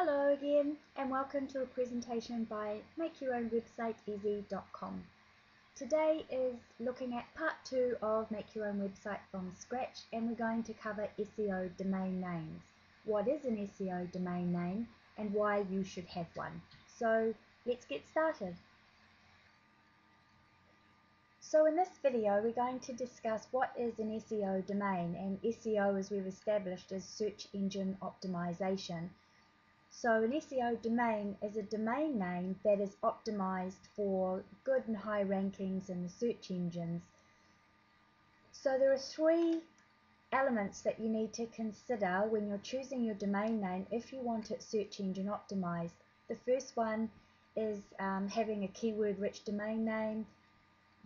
Hello again, and welcome to a presentation by MakeYourOwnWebsiteEasy.com. Today is looking at part 2 of Make Your Own Website from Scratch, and we're going to cover SEO domain names. What is an SEO domain name and why you should have one. So let's get started. So in this video we're going to discuss what is an SEO domain, and SEO, as we've established, is search engine optimization. So an SEO domain is a domain name that is optimized for good and high rankings in the search engines. So there are three elements that you need to consider when you're choosing your domain name if you want it search engine optimized. The first one is having a keyword rich domain name,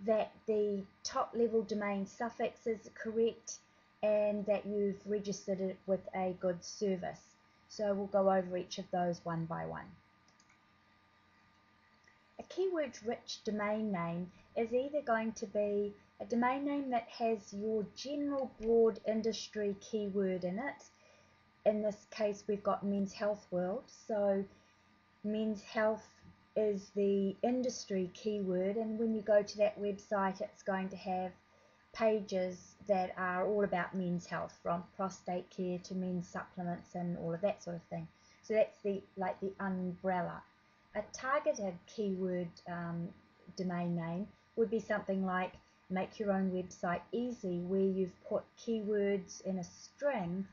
that the top level domain suffix is correct, and that you've registered it with a good service. So we'll go over each of those one by one. A keyword-rich domain name is either going to be a domain name that has your general broad industry keyword in it. In this case we've got Men's Health World, so men's health is the industry keyword, and when you go to that website it's going to have pages that are all about men's health, from prostate care to men's supplements and all of that sort of thing. So that's the umbrella. A targeted keyword domain name would be something like Make Your Own Website Easy, where you've put keywords in a string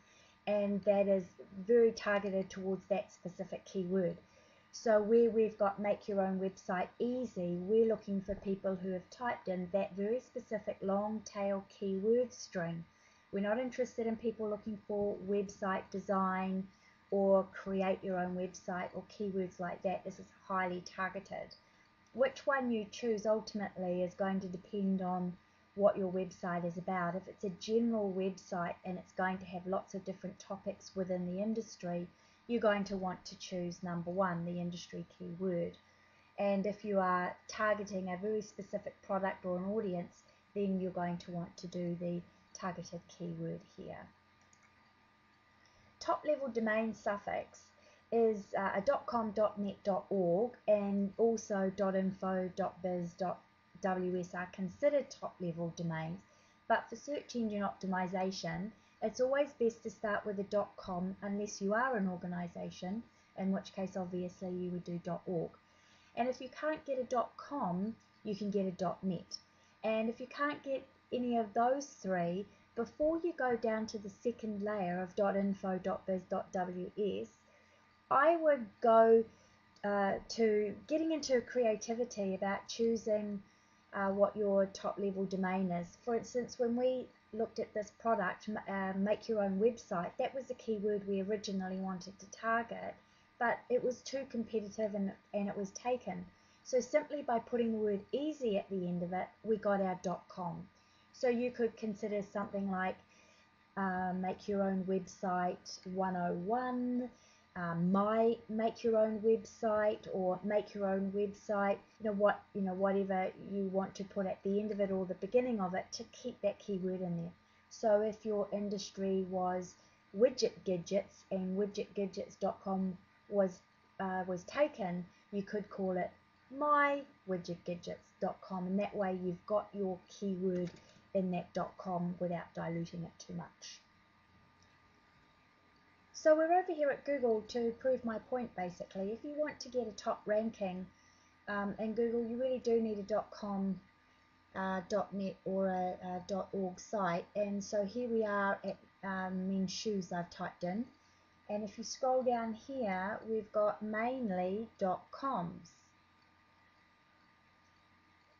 and that is very targeted towards that specific keyword. So where we've got Make Your Own Website Easy, we're looking for people who have typed in that very specific long tail keyword string. We're not interested in people looking for website design or create your own website or keywords like that. This is highly targeted. Which one you choose ultimately is going to depend on what your website is about. If it's a general website and it's going to have lots of different topics within the industry, you're going to want to choose number one, the industry keyword. And if you are targeting a very specific product or an audience, then you're going to want to do the targeted keyword here. Top level domain suffix is a .com, .net, .org, and also .info, .biz, .ws are considered top level domains, but for search engine optimization it's always best to start with a .com unless you are an organization, in which case obviously you would do .org. And if you can't get a .com, you can get a .net. And if you can't get any of those three, before you go down to the second layer of .info, .biz, .ws, I would go to getting into creativity about choosing what your top level domain is. For instance, when we looked at this product, Make Your Own Website, that was the keyword we originally wanted to target, but it was too competitive and it was taken. So simply by putting the word easy at the end of it, we got our .com. So you could consider something like Make Your Own Website 101, my Make Your Own Website, or Make Your Own Website, whatever you want to put at the end of it or the beginning of it to keep that keyword in there. So if your industry was widget gadgets and widgetgadgets.com was taken, you could call it mywidgetgadgets.com, and that way you've got your keyword in that .com without diluting it too much. So we're over here at Google to prove my point basically. If you want to get a top ranking in Google, you really do need a .com, .net or a .org site. And so here we are at men's shoes I've typed in. And if you scroll down here, we've got mainly .coms.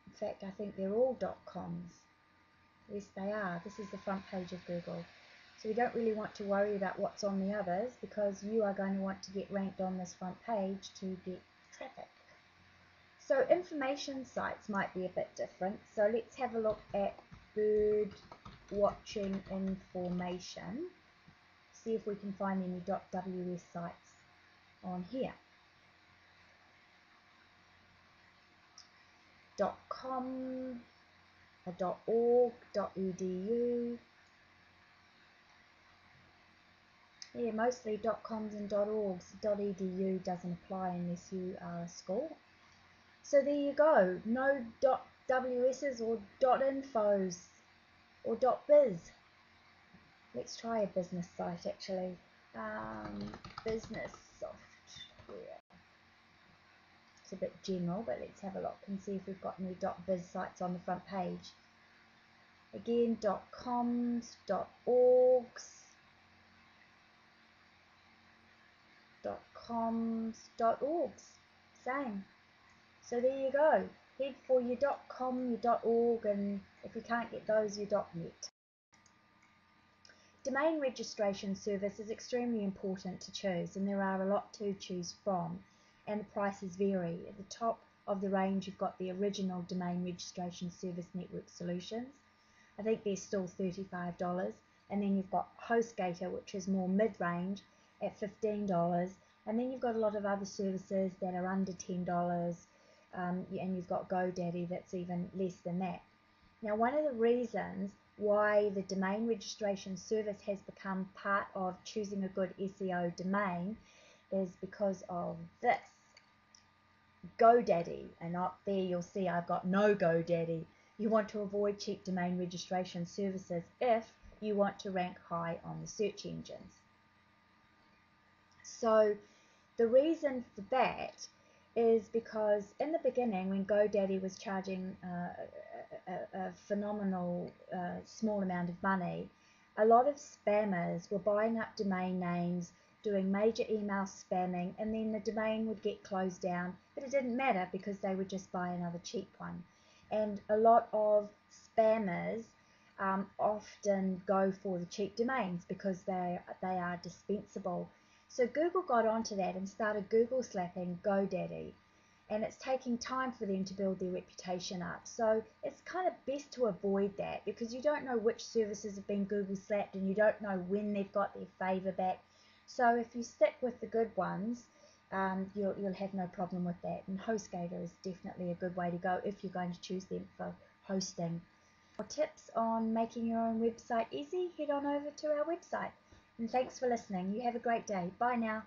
In fact, I think they're all .coms. Yes, they are. This is the front page of Google. So we don't really want to worry about what's on the others, because you are going to want to get ranked on this front page to get traffic. So information sites might be a bit different. So let's have a look at bird watching information. See if we can find any .ws sites on here. .com, a .org, .edu. Yeah, mostly .coms and .orgs. .edu doesn't apply unless you are a school. So there you go. No .ws's or .infos or .biz. Let's try a business site actually. Business software. It's a bit general, but let's have a look and see if we've got any .biz sites on the front page. Again, .coms, .orgs, .coms, .orgs, same. So there you go. Head for your .com, your .org, and if you can't get those, your .net. Domain registration service is extremely important to choose, and there are a lot to choose from, and the prices vary. At the top of the range, you've got the original domain registration service network solutions. I think they're still $35, and then you've got HostGator, which is more mid-range at $15, and then you've got a lot of other services that are under $10, and you've got GoDaddy that's even less than that. Now, one of the reasons why the domain registration service has become part of choosing a good SEO domain is because of this. GoDaddy, and up there you'll see I've got no GoDaddy. You want to avoid cheap domain registration services if you want to rank high on the search engines. So the reason for that is because in the beginning, when GoDaddy was charging a phenomenal small amount of money, a lot of spammers were buying up domain names, doing major email spamming, and then the domain would get closed down, but it didn't matter because they would just buy another cheap one. And a lot of spammers often go for the cheap domains because they are dispensable. So Google got onto that and started Google slapping GoDaddy, and it's taking time for them to build their reputation up. So it's kind of best to avoid that because you don't know which services have been Google slapped and you don't know when they've got their favor back. So if you stick with the good ones, you'll have no problem with that. And HostGator is definitely a good way to go if you're going to choose them for hosting. For tips on making your own website easy, head on over to our website. And thanks for listening. You have a great day. Bye now.